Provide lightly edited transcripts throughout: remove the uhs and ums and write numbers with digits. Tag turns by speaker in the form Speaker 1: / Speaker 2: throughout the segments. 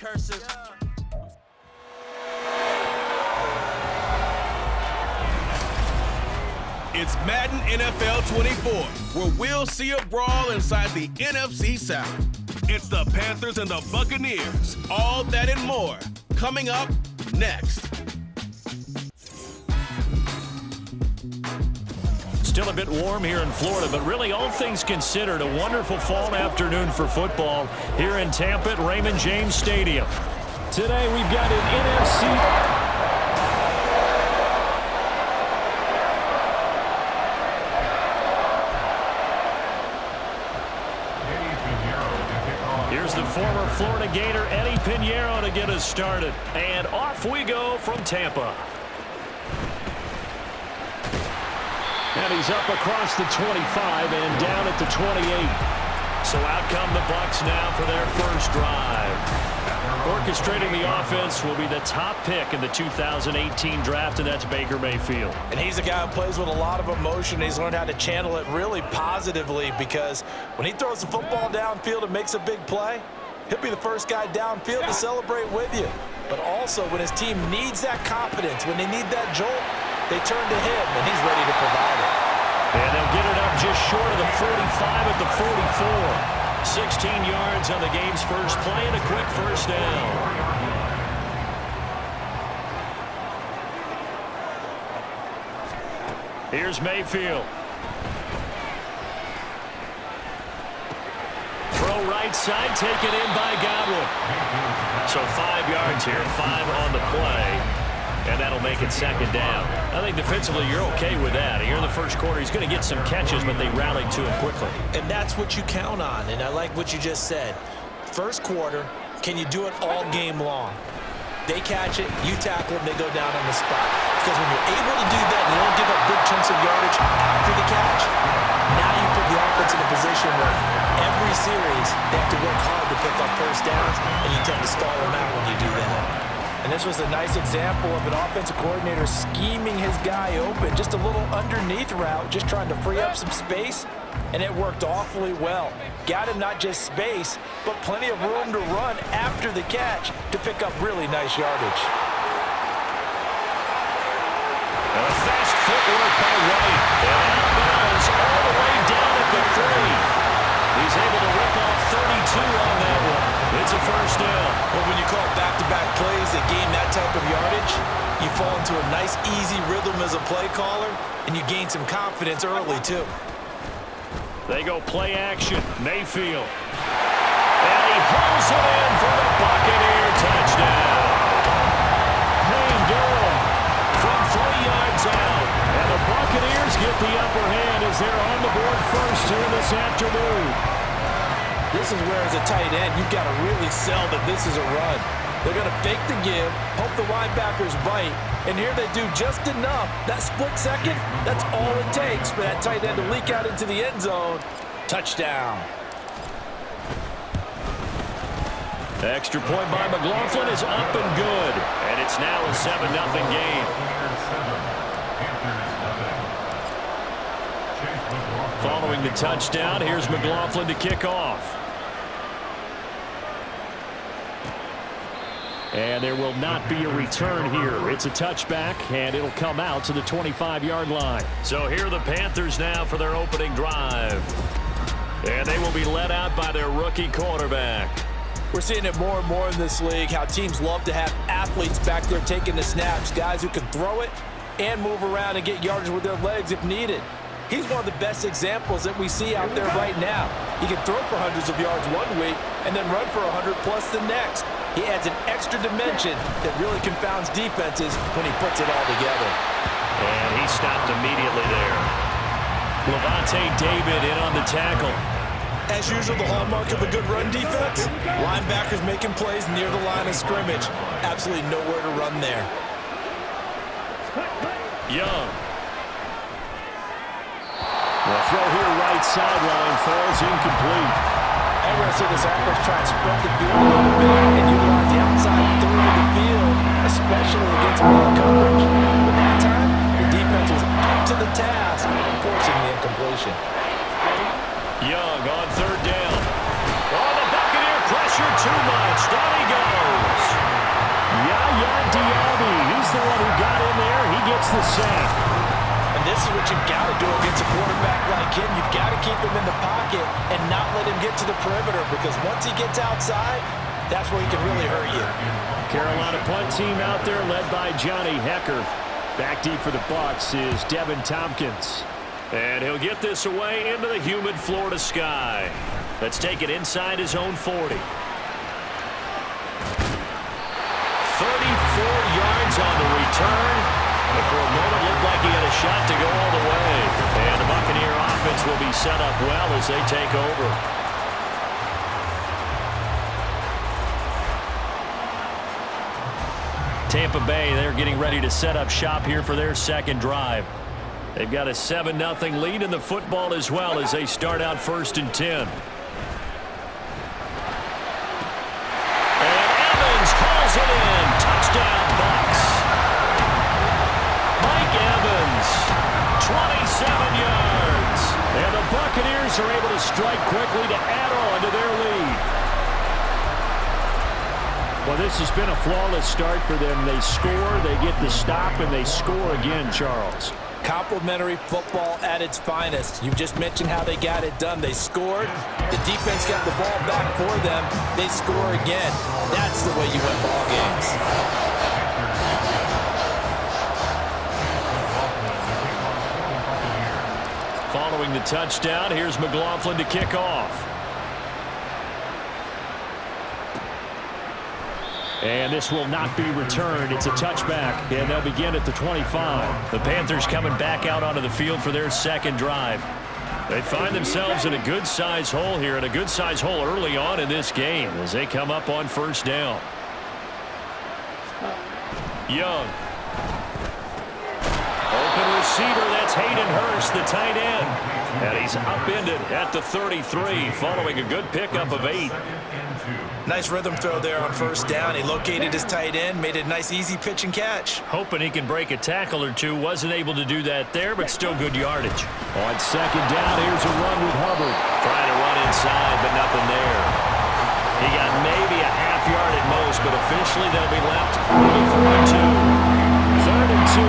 Speaker 1: Cursive.
Speaker 2: It's Madden NFL 24, where we'll see a brawl inside the NFC South. It's the Panthers and the Buccaneers. All that and more coming up next.
Speaker 3: Still a bit warm here in Florida, but really all things considered, a wonderful fall afternoon for football here in Tampa at Raymond James Stadium. Today we've got an NFC... Here's the former Florida Gator Eddie Pinheiro to get us started. And off we go from Tampa. And he's up across the 25 and down at the 28. So out come the Bucs now for their first drive. Orchestrating the offense will be the top pick in the 2018 draft, and that's Baker Mayfield.
Speaker 1: And he's a guy who plays with a lot of emotion. He's learned how to channel it really positively, because when he throws the football downfield and makes a big play, he'll be the first guy downfield to celebrate with you. But also when his team needs that confidence, when they need that jolt, they turn to him, and he's ready to provide it.
Speaker 3: And they'll get it up just short of the 45 at the 44. 16 yards on the game's first play and a quick first down. Here's Mayfield. Throw right side, taken in by Godwin. So 5 yards here, 5 on the play. And that'll make it second down. I think defensively you're okay with that. Here in the first quarter, he's going to get some catches, but they rallied to him quickly.
Speaker 1: And that's what you count on, and I like what you just said. First quarter, can you do it all game long? They catch it, you tackle them, they go down on the spot. Because when you're able to do that and you don't give up big chunks of yardage after the catch, now you put the offense in a position where every series they have to work hard to pick up first downs, and you tend to stall them out when you do that. And this was a nice example of an offensive coordinator scheming his guy open. Just a little underneath route, just trying to free up some space, and it worked awfully well. Got him not just space, but plenty of room to run after the catch to pick up really nice yardage.
Speaker 3: And a fast footwork by White. And out of bounds all the way down at the 3. He's able to rip off 32 on that one. It's a first down.
Speaker 1: But when you call back-to-back plays that gain that type of yardage, you fall into a nice, easy rhythm as a play caller, and you gain some confidence early, too.
Speaker 3: They go play action. Mayfield. And he hauls it in for the Buccaneer touchdown. Payne Durham from 3 yards out. And the Buccaneers get the upper hand as they're on the board first here this afternoon.
Speaker 1: This is where, as a tight end, you've got to really sell that this is a run. They're going to fake the give, hope the linebackers bite, and here they do just enough. That split second, that's all it takes for that tight end to leak out into the end zone. Touchdown.
Speaker 3: The extra point by McLaughlin is up and good, and it's now a 7-0 game. Following the touchdown, here's McLaughlin to kick off. And there will not be a return here. It's a touchback, and it'll come out to the 25-yard line. So here are the Panthers now for their opening drive. And they will be led out by their rookie quarterback.
Speaker 1: We're seeing it more and more in this league, how teams love to have athletes back there taking the snaps, guys who can throw it and move around and get yardage with their legs if needed. He's one of the best examples that we see out there right now. He can throw for hundreds of yards one week and then run for 100+ the next. He adds an extra dimension that really confounds defenses when he puts it all together.
Speaker 3: And he stopped immediately there. Levante David in on the tackle.
Speaker 1: As usual, the hallmark of a good run defense, linebackers making plays near the line of scrimmage. Absolutely nowhere to run there.
Speaker 3: Young. The throw here right sideline falls incomplete.
Speaker 1: And we're going to see this offense try and spread the field a little bit and utilize the outside third of the field, especially against man coverage. But that time, the defense was up to the task, forcing the incompletion.
Speaker 3: Young on third down. Oh, the Buccaneer pressure too much. Down he goes. the sack.
Speaker 1: And this is what you've got to do against a quarterback like him. You've got to keep him in the pocket and not let him get to the perimeter, because once he gets outside, that's where he can really hurt you.
Speaker 3: Carolina punt team out there led by Johnny Hecker. Back deep for the Bucs is Devin Tompkins. And he'll get this away into the humid Florida sky. Let's take it inside his own 40. 34 yards on the return. And for a moment, looked like he had a shot to go all the way. And the Buccaneer offense will be set up well as they take over. Tampa Bay, they're getting ready to set up shop here for their second drive. They've got a 7-0 lead in the football as well as they start out 1st and 10. And Evans hauls it in. Touchdown, Bucs. Mike Evans, 27 yards. And the Buccaneers are able to strike quickly to add on to their lead. Well, this has been a flawless start for them. They score, they get the stop, and they score again, Charles.
Speaker 1: Complimentary football at its finest. You just mentioned how they got it done. They scored. The defense got the ball back for them. They score again. That's the way you win ball games.
Speaker 3: Following the touchdown, here's McLaughlin to kick off. And this will not be returned. It's a touchback, and they'll begin at the 25. The Panthers coming back out onto the field for their second drive. They find themselves in a good-size hole here, and a good-size hole early on in this game as they come up on 1st down. Young. Open receiver, that's Hayden Hurst, the tight end. And he's upended at the 33 following a good pickup of 8.
Speaker 1: Nice rhythm throw there on 1st down. He located his tight end, made a nice easy pitch and catch.
Speaker 3: Hoping he can break a tackle or two. Wasn't able to do that there, but still good yardage. On 2nd down, here's a run with Hubbard. Trying to run inside, but nothing there. He got maybe a half yard at most, but officially they'll be left with a 4 and 2. 3rd and 2.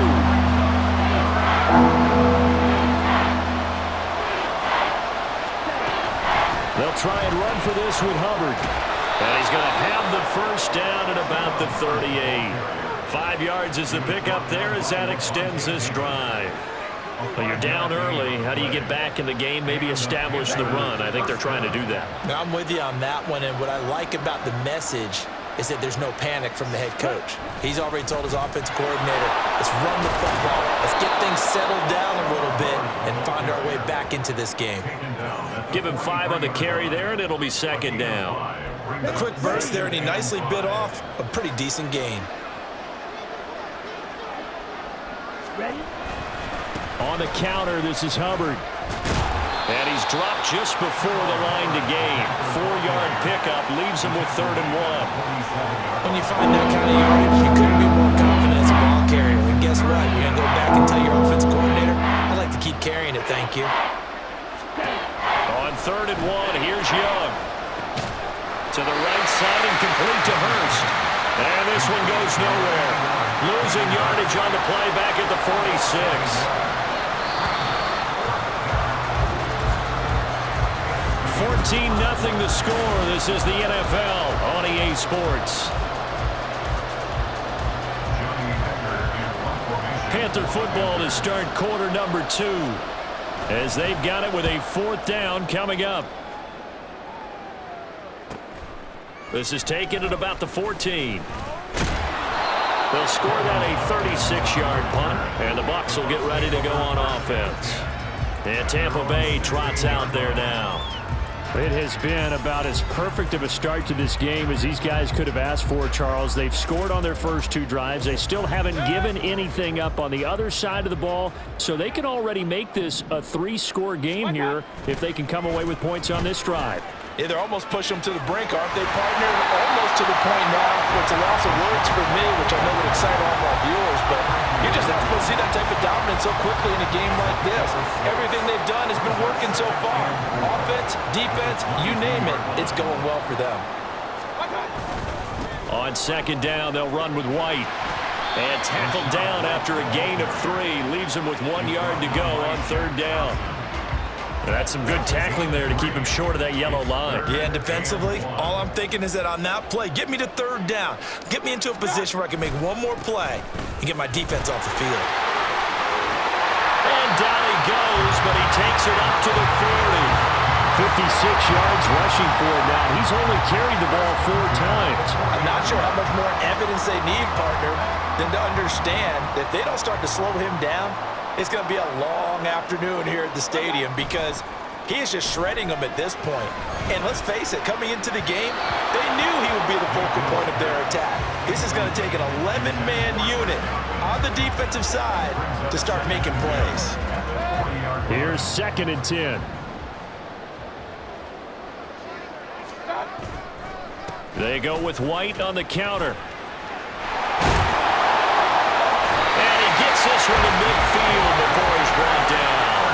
Speaker 3: They'll try and run for this with Hubbard. And he's going to have the 1st down at about the 38. 5 yards is the pickup there as that extends this drive. Well, you're down early. How do you get back in the game? Maybe establish the run. I think they're trying to do that.
Speaker 1: I'm with you on that one, and what I like about the message is that there's no panic from the head coach. He's already told his offensive coordinator, let's run the football. Let's get things settled down a little bit and find our way back into this game.
Speaker 3: Give him 5 on the carry there, and it'll be 2nd down.
Speaker 1: A quick burst there, and he nicely bit off a pretty decent gain.
Speaker 4: Ready?
Speaker 3: On the counter, this is Hubbard. And he's dropped just before the line to gain. 4-yard pickup leaves him with 3rd and 1.
Speaker 1: When you find that kind of yardage, you couldn't be more confident as a ball carrier. And guess what? You're going to go back and tell your offensive coordinator, I'd like to keep carrying it, thank you.
Speaker 3: On 3rd and 1, here's Young. To the right side and complete to Hurst. And this one goes nowhere. Losing yardage on the play back at the 46. 14-0 the score. This is the NFL on EA Sports. Panther football to start quarter number 2 as they've got it with a 4th down coming up. This is taken at about the 14. They'll score that a 36-yard punt, and the Bucs will get ready to go on offense. And Tampa Bay trots out there now. It has been about as perfect of a start to this game as these guys could have asked for, Charles. They've scored on their first 2 drives. They still haven't given anything up on the other side of the ball, so they can already make this a 3-score game here if they can come away with points on this drive.
Speaker 1: Yeah, they're almost pushing them to the brink, aren't they, partner? Almost to the point now where it's a loss of words for me, which I know would excite all of our viewers, but you're just not supposed to see that type of dominance so quickly in a game like this. Everything they've done has been working so far. Offense, defense, you name it, it's going well for them.
Speaker 3: On 2nd down, they'll run with White. And tackled down after a gain of 3. Leaves him with 1 yard to go on 3rd down. That's some good tackling there to keep him short of that yellow line.
Speaker 1: Yeah, and defensively, all I'm thinking is that on that play, get me to 3rd down. Get me into a position where I can make one more play and get my defense off the field.
Speaker 3: And down he goes, but he takes it up to the 40. 56 yards rushing for him now. He's only carried the ball 4 times.
Speaker 1: I'm not sure how much more evidence they need, partner, than to understand that if they don't start to slow him down, it's going to be a long afternoon here at the stadium because he is just shredding them at this point. And let's face it, coming into the game, they knew he would be the focal point of their attack. This is going to take an 11-man unit on the defensive side to start making plays.
Speaker 3: Here's 2nd and 10. They go with White on the counter. And he gets this one to midfield before he's brought down.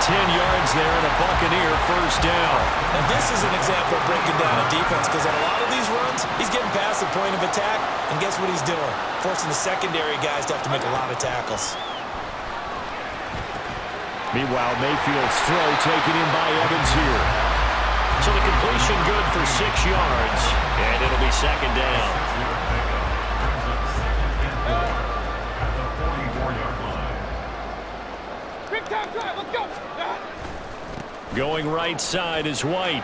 Speaker 3: 10 yards there and a Buccaneer 1st down.
Speaker 1: And this is an example of breaking down a defense because on a lot of these runs, he's getting past the point of attack, and guess what he's doing? Forcing the secondary guys to have to make a lot of tackles.
Speaker 3: Meanwhile, Mayfield's throw taken in by Evans here. So the completion good for 6 yards, and it'll be 2nd down.
Speaker 4: Big time drive, let's go.
Speaker 3: Going right side is White.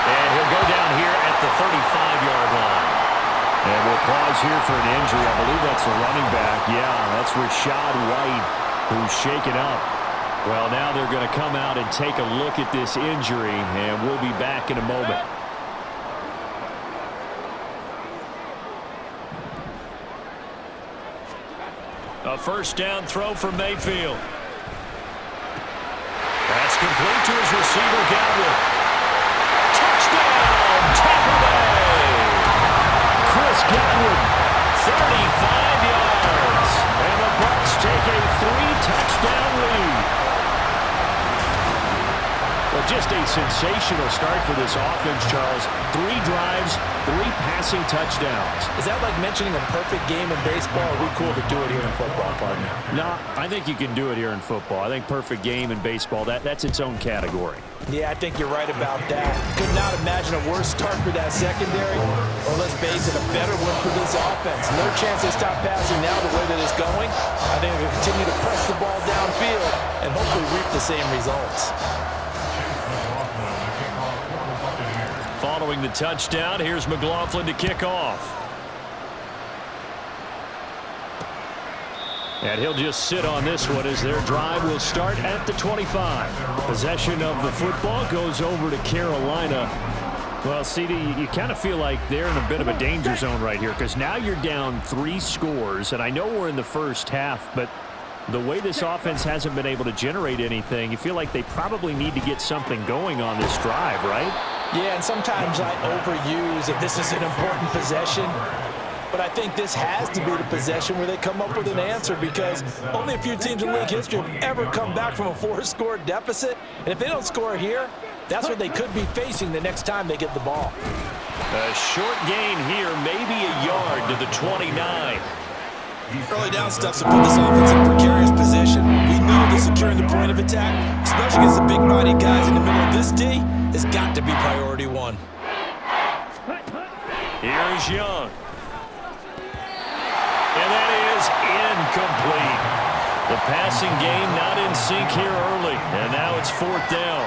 Speaker 3: And he'll go down here at the 35-yard line. And we'll pause here for an injury. I believe that's a running back. Yeah, that's Rashad White, who's shaken up. Well, now they're going to come out and take a look at this injury, and we'll be back in a moment. A 1st down throw for Mayfield. That's complete to his receiver, Godwin. Touchdown, Tampa Bay! Chris Godwin, 35 yards. And the Bucs take a 3-touchdown lead. Well, just a sensational start for this offense, Charles. 3 drives, 3 passing touchdowns.
Speaker 1: Is that like mentioning a perfect game in baseball? Or are we cool to do it here in football, partner?
Speaker 3: No, I think you can do it here in football. I think perfect game in baseball, that's its own category.
Speaker 1: Yeah, I think you're right about that. Could not imagine a worse start for that secondary, or let's face it, a better one for this offense. No chance they stop passing now the way that it's going. I think they'll continue to press the ball downfield and hopefully reap the same results.
Speaker 3: Following the touchdown, here's McLaughlin to kick off. And he'll just sit on this one as their drive will start at the 25. Possession of the football goes over to Carolina. Well, CD, you kind of feel like they're in a bit of a danger zone right here because now you're down 3 scores, and I know we're in the first half, but the way this offense hasn't been able to generate anything, you feel like they probably need to get something going on this drive, right?
Speaker 1: Yeah, and sometimes I overuse that this is an important possession, but I think this has to be the possession where they come up with an answer because only a few teams in league history have ever come back from a 4-score deficit, and if they don't score here, that's what they could be facing the next time they get the ball.
Speaker 3: A short gain here, maybe a yard to the 29.
Speaker 1: Early down stuff to put this offense in a precarious position. We know that securing the point of attack, especially against the big-bodied guys in the middle of this D, has got to be priority 1.
Speaker 3: Here's Young. And that is incomplete. The passing game not in sync here early, and now it's 4th down.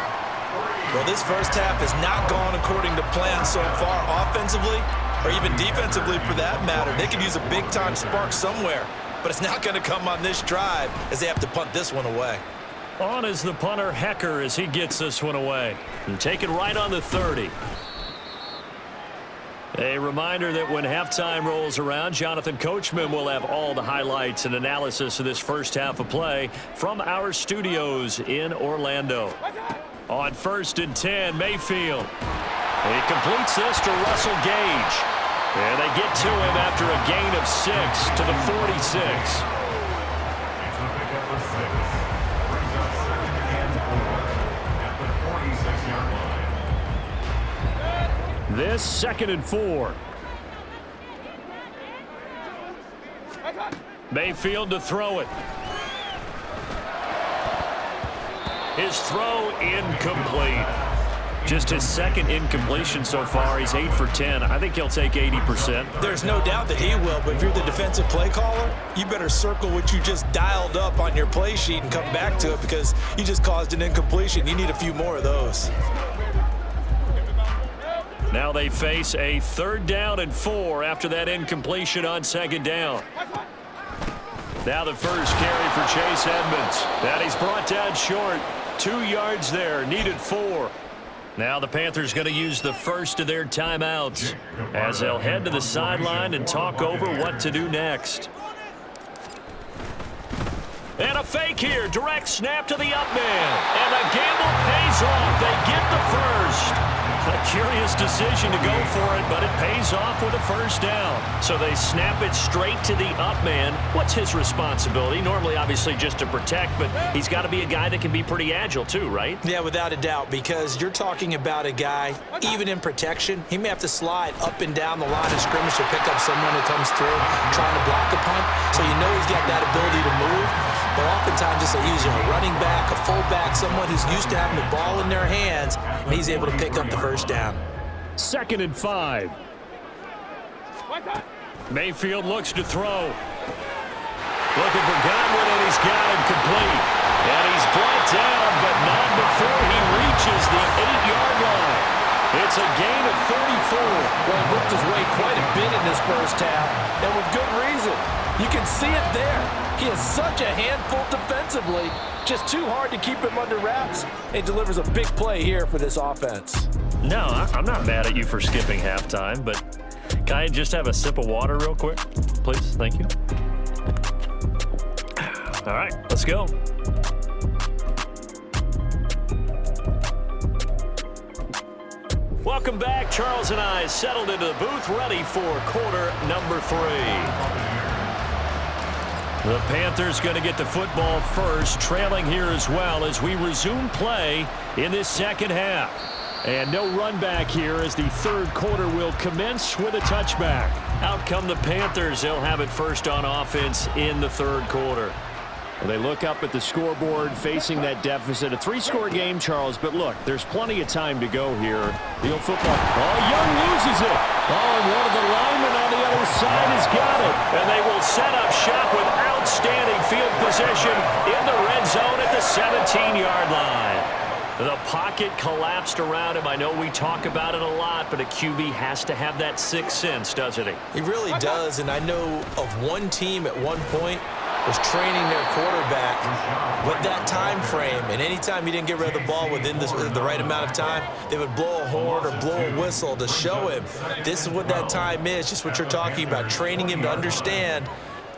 Speaker 1: Well, this first half has not gone according to plan so far offensively, or even defensively for that matter. They could use a big-time spark somewhere, but it's not going to come on this drive as they have to punt this one away.
Speaker 3: On is the punter, Hecker, as he gets this one away. And taken right on the 30. A reminder that when halftime rolls around, Jonathan Coachman will have all the highlights and analysis of this first half of play from our studios in Orlando. On 1st and 10, Mayfield. He completes this to Russell Gage. And they get to him after a gain of 6 to the 46. This 2nd and 4. Mayfield to throw it. His throw incomplete. Just his second incompletion so far. He's 8 for 10. I think he'll take 80%.
Speaker 1: There's no doubt that he will, but if you're the defensive play caller, you better circle what you just dialed up on your play sheet and come back to it because you just caused an incompletion. You need a few more of those.
Speaker 3: Now they face a 3rd down and 4 after that incompletion on 2nd down. Now the first carry for Chase Edmonds. That he's brought down short. 2 yards there, needed 4. Now the Panthers going to use the first of their timeouts as they'll head to the sideline and talk over what to do next. And a fake here, direct snap to the up man. And the gamble pays off. They get the first. A curious decision to go for it, but it pays off with a first down. So they snap it straight to the up man. What's his responsibility? Normally, obviously, just to protect, but he's got to be a guy that can be pretty agile too, right? Yeah, without a doubt, because you're talking about a guy, even in protection, he may have to slide up and down the line of scrimmage to pick up someone who comes through trying to block a punt. So you know he's got that ability to move. But oftentimes it's either a running back, a fullback, someone who's used to having the ball in their hands, and he's able to pick up the first down. 2nd and 5. Mayfield looks to throw. Looking for Godwin, and he's got him complete. And he's brought down, but not before he reaches the 8-yard line. It's a gain of 34.
Speaker 1: Well, he worked his way quite a bit in this first half, and with good reason. You can see it there. He is such a handful defensively. Just too hard to keep him under wraps. He delivers a big play here for this offense.
Speaker 3: No, I'm not mad at you for skipping halftime, but can I just have a sip of water real quick? Please, thank you. All right, let's go. Welcome back. Charles and I settled into the booth, ready for quarter number 3. The Panthers going to get the football first, trailing here as well as we resume play in this second half. And no run back here as the 3rd quarter will commence with a touchback. Out come the Panthers. They'll have it first on offense in the 3rd quarter. Well, they look up at the scoreboard facing that deficit. A 3-score game, Charles, but look, there's plenty of time to go here. The old football. Oh, Young loses it. Oh, and one of the linemen on the other side has got it. And they will set up shop with outstanding field position in the red zone at the 17-yard line. The pocket collapsed around him. I know we talk about it a lot, but a QB has to have that sixth sense, doesn't he?
Speaker 1: He really does, and I know of one team at one point was training their quarterback with that time frame, and anytime he didn't get rid of the ball within the right amount of time, they would blow a horn or blow a whistle to show him this is what that time is, just what you're talking about, training him to understand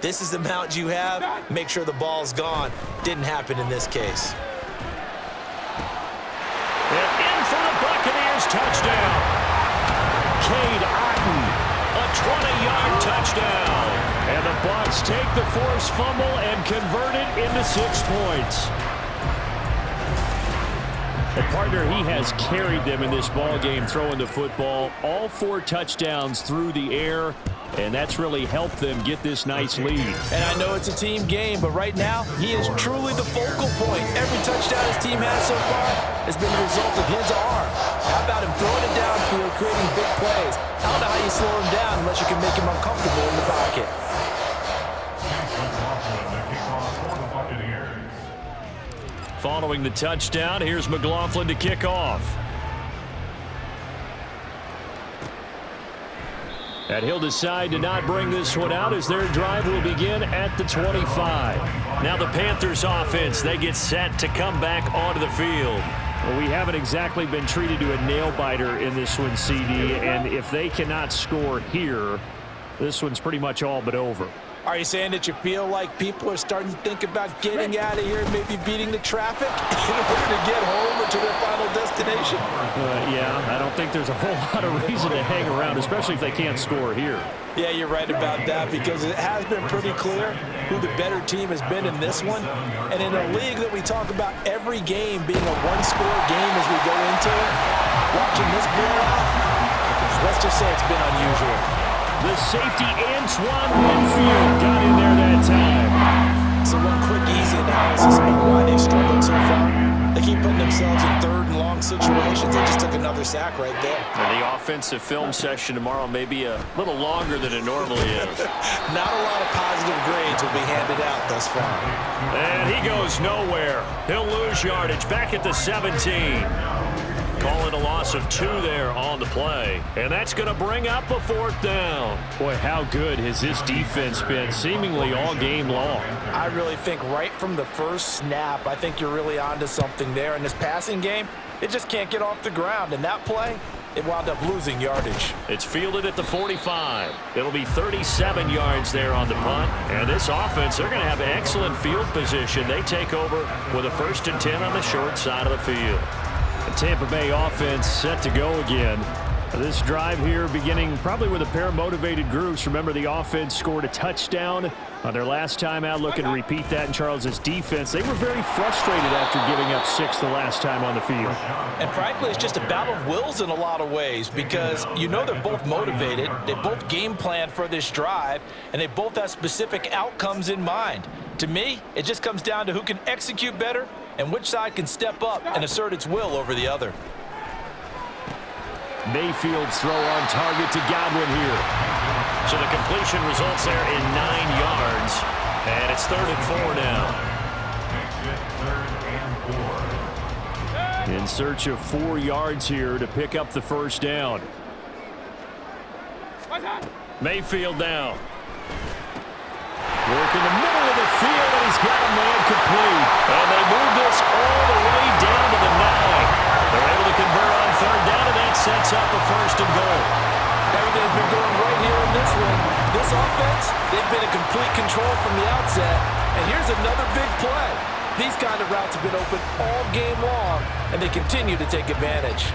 Speaker 1: this is the amount you have, make sure the ball's gone. Didn't happen in this case.
Speaker 3: And in for the Buccaneers, touchdown. Cade Otton, a 20-yard touchdown. And the Bucs take the forced fumble and convert it into 6 points. And partner, he has carried them in this ball game, throwing the football. All 4 touchdowns through the air, and that's really helped them get this nice lead.
Speaker 1: And I know it's a team game, but right now, he is truly the focal point. Every touchdown his team has so far has been the result of his arm. How about him throwing it downfield, creating big plays? I don't know how you slow him down unless you can make him uncomfortable in the pocket.
Speaker 3: Following the touchdown, here's McLaughlin to kick off. And he'll decide to not bring this one out as their drive will begin at the 25. Now the Panthers offense, they get set to come back onto the field. Well, we haven't exactly been treated to a nail-biter in this one, CD, and if they cannot score here, this one's pretty much all but over.
Speaker 1: Are you saying that you feel like people are starting to think about getting out of here and maybe beating the traffic in order to get home or to their final destination?
Speaker 3: Yeah, I don't think there's a whole lot of reason to hang around, especially if they can't score here.
Speaker 1: Yeah, you're right about that because it has been pretty clear who the better team has been in this one. And in a league that we talk about every game being a one-score game as we go into it, watching this blowout, let's just say it's been unusual.
Speaker 3: The safety, Antoine Winfield, got in there that time.
Speaker 1: So one quick, easy analysis about why they've struggled so far. They keep putting themselves in third and long situations. They just took another sack right there.
Speaker 3: And the offensive film session tomorrow may be a little longer than it normally is.
Speaker 1: Not a lot of positive grades will be handed out thus far.
Speaker 3: And he goes nowhere. He'll lose yardage back at the 17. Call it a loss of 2 there on the play. And that's going to bring up a 4th down. Boy, how good has this defense been seemingly all game long?
Speaker 1: I really think right from the first snap, I think you're really onto something there. In this passing game, it just can't get off the ground. And that play, it wound up losing yardage.
Speaker 3: It's fielded at the 45. It'll be 37 yards there on the punt. And this offense, they're going to have excellent field position. They take over with a 1st and 10 on the short side of the field. The Tampa Bay offense set to go again. This drive here beginning probably with a pair of motivated groups. Remember, the offense scored a touchdown on their last time out. Looking to repeat that in Charles's defense. They were very frustrated after giving up 6 the last time on the field.
Speaker 1: And frankly, it's just a battle of wills in a lot of ways because you know they're both motivated. They both game planned for this drive, and they both have specific outcomes in mind. To me, it just comes down to who can execute better and which side can step up and assert its will over the other.
Speaker 3: Mayfield's throw on target to Godwin here. So the completion results there in 9 yards. And it's 3rd and 4 now. In search of 4 yards here to pick up the 1st down. Mayfield now. Work in the middle of the field, and he's got a man complete. And they move this all the way down to the 9. They're able to convert on 3rd down, and that sets up a 1st and goal.
Speaker 1: Everything's been going right here in this one. This offense, they've been in complete control from the outset. And here's another big play. These kind of routes have been open all game long, and they continue to take advantage.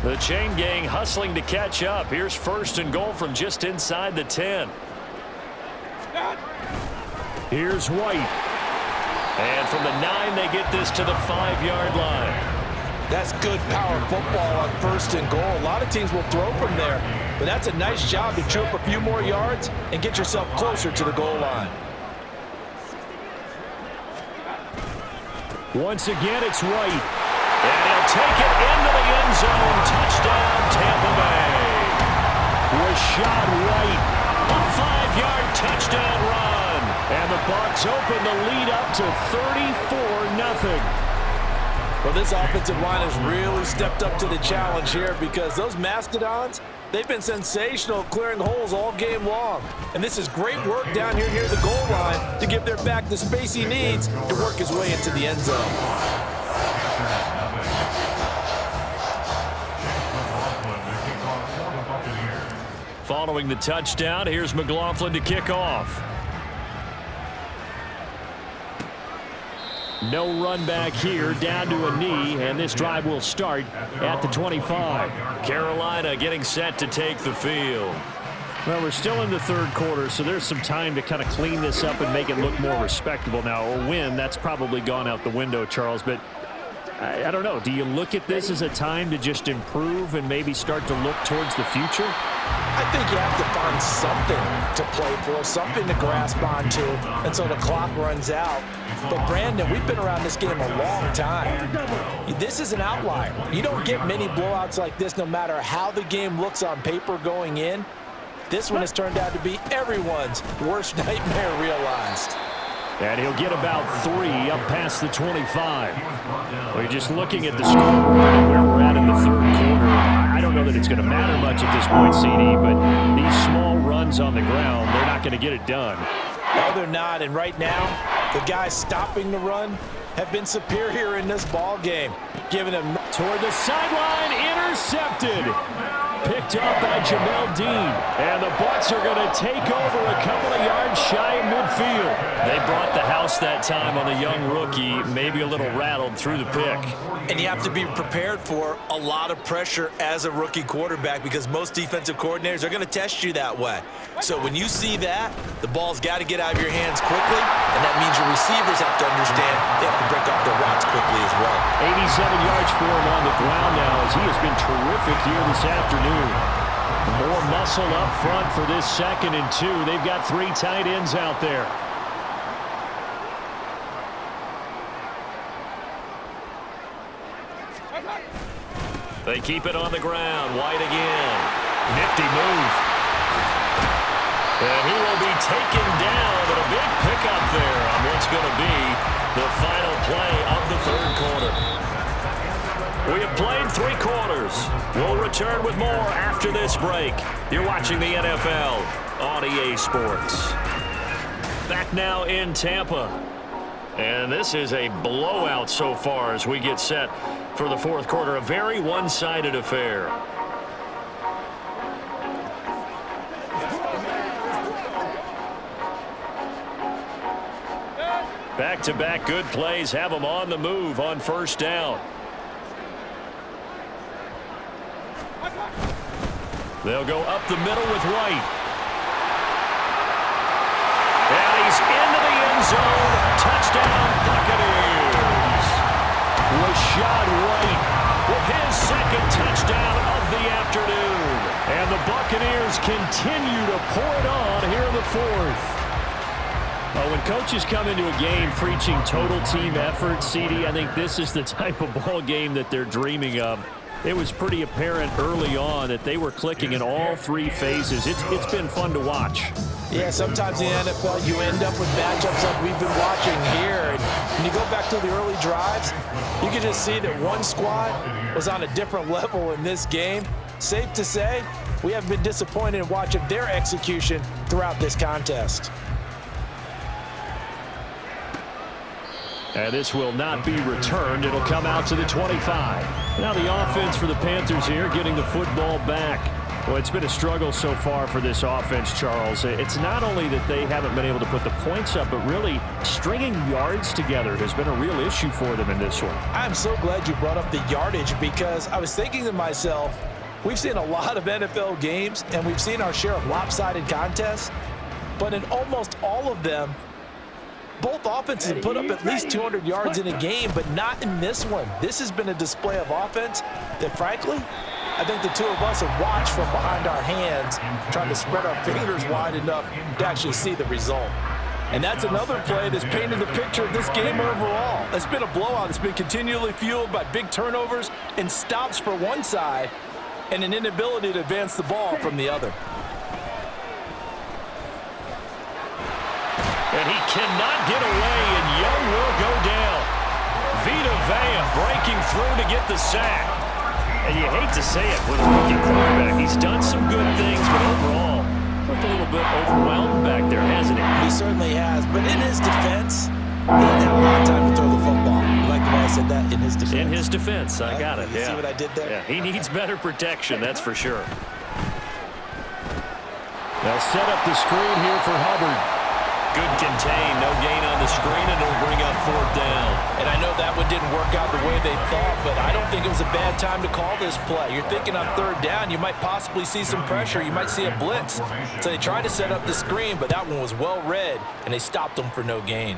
Speaker 3: The chain gang hustling to catch up. Here's 1st and goal from just inside the 10. Here's White. And from the 9, they get this to the 5-yard line.
Speaker 1: That's good power football on 1st and goal. A lot of teams will throw from there, but that's a nice job to chew up a few more yards and get yourself closer to the goal line.
Speaker 3: Once again, it's White. And he'll take it into the end zone. Touchdown, Tampa Bay. Rashad White, a 5-yard touchdown run. And the Bucs open the lead up to 34-0.
Speaker 1: Well, this offensive line has really stepped up to the challenge here because those Mastodons, they've been sensational clearing holes all game long. And this is great work down here near the goal line to give their back the space he needs to work his way into the end zone.
Speaker 3: Following the touchdown, here's McLaughlin to kick off. No run back here, down to a knee, and this drive will start at the 25. Carolina getting set to take the field. Well, we're still in the 3rd quarter, so there's some time to kind of clean this up and make it look more respectable now. A win, that's probably gone out the window, Charles, but I don't know. Do you look at this as a time to just improve and maybe start to look towards the future?
Speaker 1: I think you have to find something to play for, something to grasp onto until the clock runs out. But, Brandon, we've been around this game a long time. This is an outlier. You don't get many blowouts like this no matter how the game looks on paper going in. This one has turned out to be everyone's worst nightmare realized.
Speaker 3: And he'll get about 3 up past the 25. We're just looking at the scoreboard and where we're at in the 3rd quarter. I don't know that it's going to matter much at this point, CD, but these small runs on the ground, they're not going to get it done.
Speaker 1: No, they're not. And right now, the guys stopping the run have been superior in this ball game, giving them
Speaker 3: toward the sideline, intercepted. Picked picked up by Jamel Dean. And the Bucs are going to take over a couple of yards shy of midfield. They brought the house that time on the young rookie, maybe a little rattled through the pick.
Speaker 1: And you have to be prepared for a lot of pressure as a rookie quarterback because most defensive coordinators are going to test you that way. So when you see that, the ball's got to get out of your hands quickly, and that means your receivers have to understand they have to break off their routes quickly as well.
Speaker 3: 87 yards for him on the ground now as he has been terrific here this afternoon. More muscle up front for this 2nd and 2. They've got 3 tight ends out there. They keep it on the ground. White again. Nifty move. And he will be taken down, but a big pickup there on what's going to be the final play of the 3rd quarter. We have played 3 quarters. We'll return with more after this break. You're watching the NFL on EA Sports. Back now in Tampa. And this is a blowout so far as we get set for the 4th quarter. A very one-sided affair. Back-to-back good plays have them on the move on 1st down. They'll go up the middle with White. And he's into the end zone. Touchdown, Buccaneers. Rashad White with his 2nd touchdown of the afternoon. And the Buccaneers continue to pour it on here in the 4th. When coaches come into a game preaching total team effort, CD, I think this is the type of ball game that they're dreaming of. It was pretty apparent early on that they were clicking in all 3 phases. It's been fun to watch.
Speaker 1: Yeah, sometimes in the NFL you end up with matchups like we've been watching here. And when you go back to the early drives, you can just see that one squad was on a different level in this game. Safe to say, we have been disappointed in watching their execution throughout this contest.
Speaker 3: And this will not be returned. It'll come out to the 25. Now the offense for the Panthers here getting the football back. Well, it's been a struggle so far for this offense, Charles. It's not only that they haven't been able to put the points up, but really stringing yards together has been a real issue for them in this one.
Speaker 1: I'm so glad you brought up the yardage because I was thinking to myself, we've seen a lot of NFL games and we've seen our share of lopsided contests, but in almost all of them, both offenses have put up at least 200 yards in a game, but not in this one. This has been a display of offense that, frankly, I think the 2 of us have watched from behind our hands, trying to spread our fingers wide enough to actually see the result. And that's another play that's painted the picture of this game overall. It's been a blowout. It's been continually fueled by big turnovers and stops for one side and an inability to advance the ball from the other.
Speaker 3: And he cannot get away, and Young will go down. Vita Vea breaking through to get the sack. And you hate to say it with a rookie quarterback. He's done some good things, but overall, looked a little bit overwhelmed back there, hasn't he?
Speaker 1: He certainly has, but in his defense, he didn't have a lot of time to throw the football. You like the way I said that? In his defense.
Speaker 3: In his defense, I got it,
Speaker 1: You see what I did there?
Speaker 3: Yeah, he needs better protection, that's for sure. They'll set up the screen here for Hubbard. Good contain, no gain on the screen, and it'll bring up 4th down.
Speaker 1: And I know that one didn't work out the way they thought, but I don't think it was a bad time to call this play. You're thinking on 3rd down, you might possibly see some pressure. You might see a blitz. So they tried to set up the screen, but that one was well read, and they stopped them for no gain.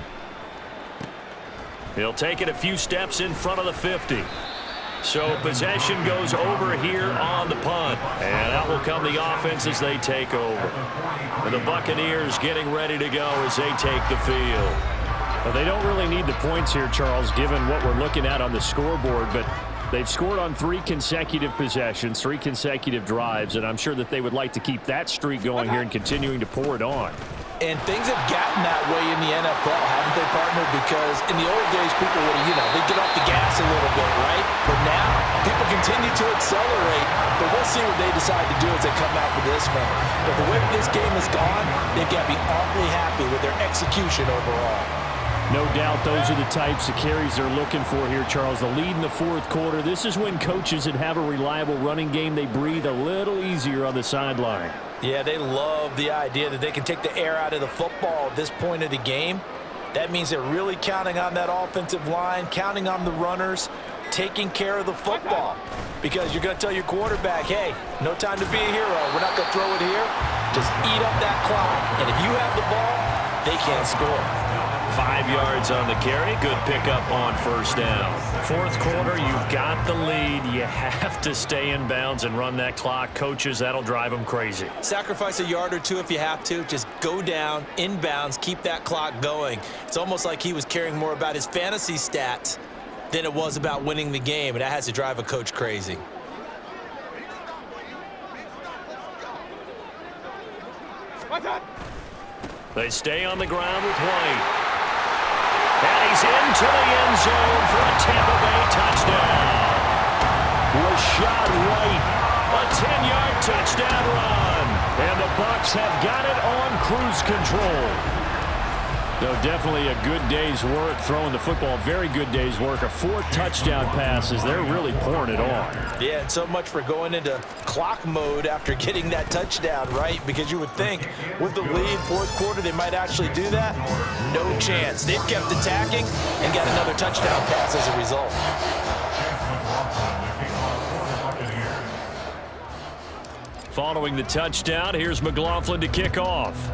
Speaker 3: He'll take it a few steps in front of the 50. So possession goes over here on the punt. And out will come the offense as they take over. And the Buccaneers getting ready to go as they take the field. Well, they don't really need the points here, Charles, given what we're looking at on the scoreboard. But they've scored on 3 consecutive possessions, 3 consecutive drives. And I'm sure that they would like to keep that streak going here and continuing to pour it on.
Speaker 1: And things have gotten that way in the NFL, haven't they, partner? Because in the old days, people would, they get off the gas a little bit, right? But now, people continue to accelerate. But we'll see what they decide to do as they come out for this one. But the way this game has gone, they've got to be awfully happy with their execution overall.
Speaker 3: No doubt those are the types of carries they're looking for here, Charles. The lead in the fourth quarter. This is when coaches that have a reliable running game, they breathe a little easier on the sideline.
Speaker 1: Yeah, they love the idea that they can take the air out of the football at this point of the game. That means they're really counting on that offensive line, counting on the runners, taking care of the football. Because you're going to tell your quarterback, hey, no time to be a hero. We're not going to throw it here. Just eat up that clock. And if you have the ball, they can't score.
Speaker 3: 5 yards on the carry. Good pickup on first down. Fourth quarter, you've got the lead. You have to stay in bounds and run that clock. Coaches, that'll drive them crazy.
Speaker 1: Sacrifice a yard or two if you have to. Just go down, in bounds, keep that clock going. It's almost like he was caring more about his fantasy stats than it was about winning the game, and that has to drive a coach crazy.
Speaker 3: They stay on the ground with White. And he's into the end zone for a Tampa Bay touchdown. Rashad White, a 10-yard touchdown run. And the Bucs have got it on cruise control. No, definitely a good day's work throwing the football. Very good day's work. A 4 touchdown passes. They're really pouring it on.
Speaker 1: Yeah, and so much for going into clock mode after getting that touchdown, right? Because you would think with the lead, fourth quarter, they might actually do that. No chance. They've kept attacking and got another touchdown pass as a result.
Speaker 3: Following the touchdown, here's McLaughlin to kick off.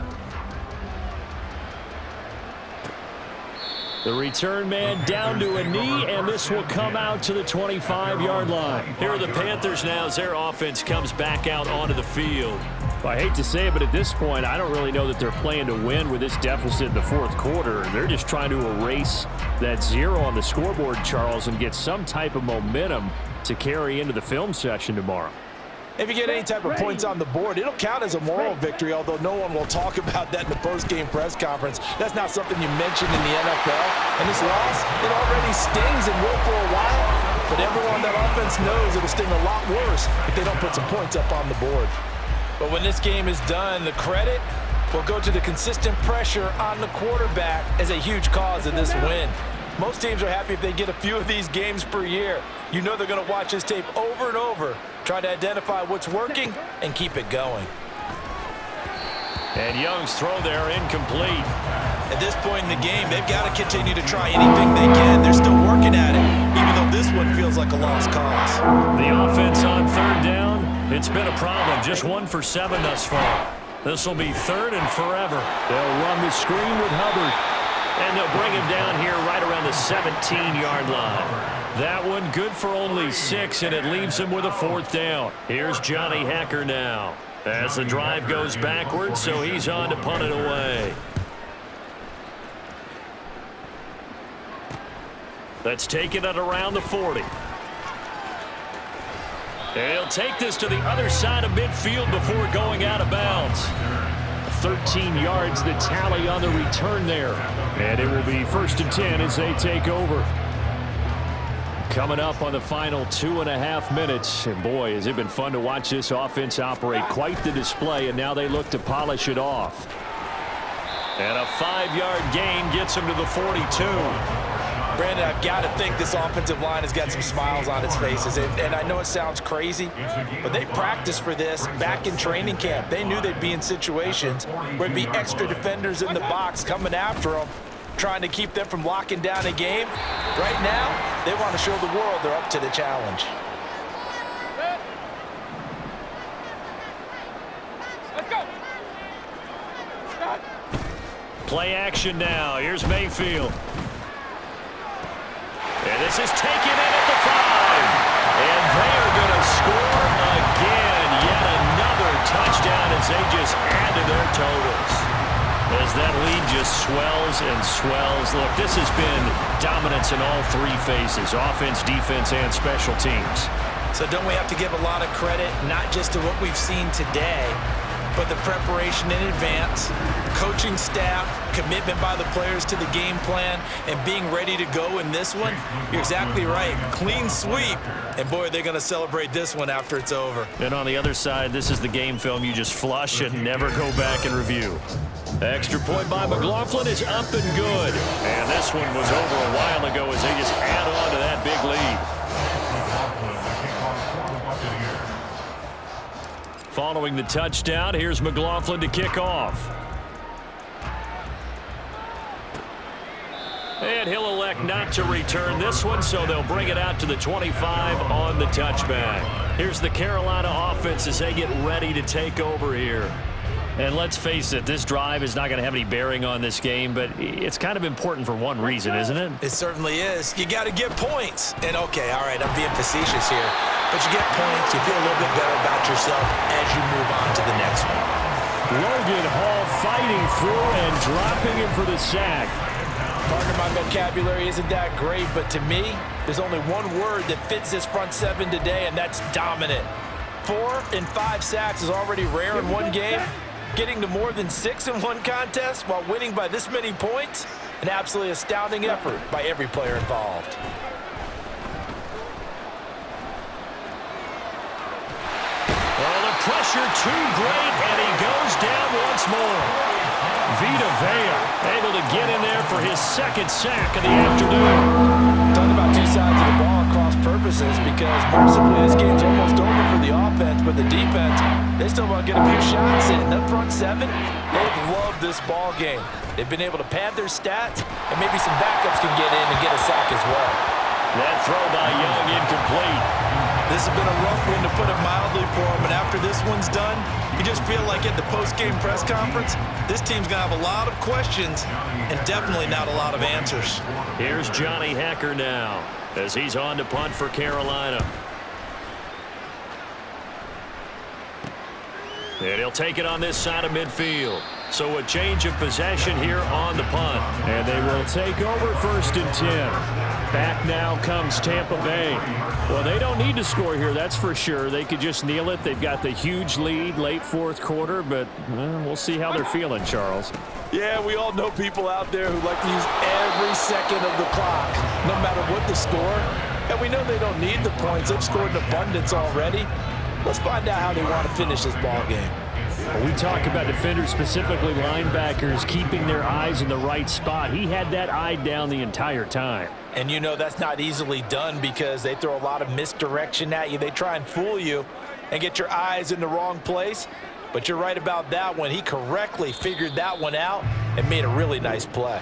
Speaker 3: The return man down to a knee, and this will come out to the 25-yard line. Here are the Panthers now as their offense comes back out onto the field. Well, I hate to say it, but at this point, I don't really know that they're playing to win with this deficit in the fourth quarter. They're just trying to erase that 0 on the scoreboard, Charles, and get some type of momentum to carry into the film session tomorrow.
Speaker 1: If you get any type of points on the board, it'll count as a moral victory, although no one will talk about that in the post-game press conference. That's not something you mentioned in the NFL. And this loss, it already stings and will for a while, but everyone on that offense knows it'll sting a lot worse if they don't put some points up on the board. But when this game is done, the credit will go to the consistent pressure on the quarterback as a huge cause of this win. Most teams are happy if they get a few of these games per year. You know they're going to watch this tape over and over, try to identify what's working and keep it going.
Speaker 3: And Young's throw there incomplete.
Speaker 1: At this point in the game, they've got to continue to try anything they can. They're still working at it, even though this one feels like a lost cause.
Speaker 3: The offense on third down, it's been a problem. Just 1 for 7 thus far. This will be third and forever. They'll run the screen with Hubbard. And they'll bring him down here right around the 17-yard line. That one good for only 6, and it leaves him with a 4th down. Here's Johnny Hacker now. As the drive goes backwards, so he's on to punt it away. Let's take it at around the 40. He'll take this to the other side of midfield before going out of bounds. 13 yards the tally on the return there. And it will be 1st and 10 as they take over. Coming up on the final 2.5 minutes. And boy, has it been fun to watch this offense operate. Quite the display, and now they look to polish it off. And a 5-yard gain gets him to the 42.
Speaker 1: Brandon, I've got to think this offensive line has got some smiles on its faces. And I know it sounds crazy, but they practiced for this back in training camp. They knew they'd be in situations where there'd be extra defenders in the box coming after them, trying to keep them from locking down a game. Right now, they want to show the world they're up to the challenge.
Speaker 4: Let's go.
Speaker 3: Play action now. Here's Mayfield. And this is taken in at the 5. And they are going to score again. Yet another touchdown as they just add to their totals. As that lead just swells and swells. Look, this has been dominance in all 3 phases. Offense, defense, and special teams.
Speaker 1: So don't we have to give a lot of credit, not just to what we've seen today, but the preparation in advance, coaching staff, commitment by the players to the game plan, and being ready to go in this one? You're exactly right. Clean sweep. And boy, they're going to celebrate this one after it's over.
Speaker 3: And on the other side, this is the game film you just flush and never go back and review. Extra point by McLaughlin is up and good. And this one was over a while ago as they just add on to that big lead. Following the touchdown, here's McLaughlin to kick off. And he'll elect not to return this one, so they'll bring it out to the 25 on the touchback. Here's the Carolina offense as they get ready to take over here. And let's face it, this drive is not going to have any bearing on this game, but it's kind of important for one reason, isn't it?
Speaker 1: It certainly is. You got to get points. And, okay, all right, I'm being facetious here. But you get points, you feel a little bit better about yourself as you move on to the next one.
Speaker 3: Logan Hall fighting through and dropping him for the sack.
Speaker 1: Partner, my vocabulary isn't that great, but to me, there's only one word that fits this front seven today, and that's dominant. 4 and 5 sacks is already rare in one game. Getting to more than 6 in one contest while winning by this many points, an absolutely astounding effort by every player involved.
Speaker 3: Well, the pressure too great, and he goes down once more. Vita Vea able to get in there for his second sack of the afternoon.
Speaker 1: Talking about two sides of the ball at cross purposes, because mercifully this game's almost over for the offense, but the defense, they still want to get a few shots in. That front seven, they've loved this ball game. They've been able to pad their stats, and maybe some backups can get in and get a sack as well.
Speaker 3: That throw by Young incomplete.
Speaker 1: This has been a rough one, to put it mildly, for him, and after this one's done, you just feel like at the post-game press conference, this team's going to have a lot of questions and definitely not a lot of answers.
Speaker 3: Here's Johnny Hecker now as he's on to punt for Carolina. And he'll take it on this side of midfield. So a change of possession here on the punt. And they will take over 1st and 10. Back now comes Tampa Bay. Well, they don't need to score here, that's for sure. They could just kneel it. They've got the huge lead late 4th quarter, but we'll see how they're feeling, Charles.
Speaker 1: Yeah, we all know people out there who like to use every second of the clock, no matter what the score. And we know they don't need the points. They've scored in abundance already. Let's find out how they want to finish this ball game.
Speaker 3: Well, we talk about defenders, specifically linebackers, keeping their eyes in the right spot. He had that eye down the entire time.
Speaker 1: And you know that's not easily done because they throw a lot of misdirection at you. They try and fool you and get your eyes in the wrong place. But you're right about that one. He correctly figured that one out and made a really nice play.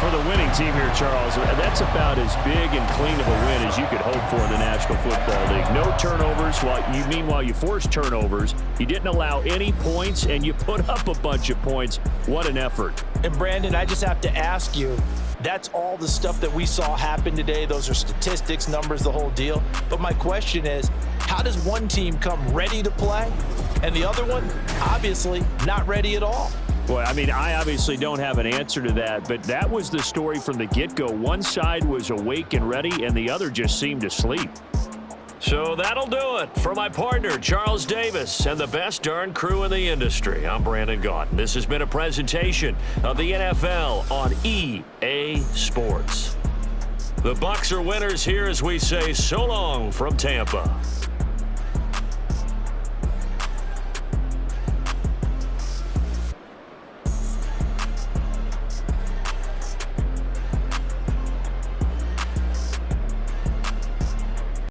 Speaker 3: For the winning team here, Charles, that's about as big and clean of a win as you could hope for in the National Football League. No turnovers. Meanwhile, you forced turnovers. You didn't allow any points, and you put up a bunch of points. What an effort.
Speaker 1: And, Brandon, I just have to ask you, that's all the stuff that we saw happen today. Those are statistics, numbers, the whole deal. But my question is, how does one team come ready to play, and the other one, obviously, not ready at all?
Speaker 3: Boy, I mean, I obviously don't have an answer to that, but that was the story from the get-go. One side was awake and ready, and the other just seemed to sleep. So that'll do it for my partner, Charles Davis, and the best darn crew in the industry. I'm Brandon Gaunt. This has been a presentation of the NFL on EA Sports. The Bucs are winners here as we say so long from Tampa.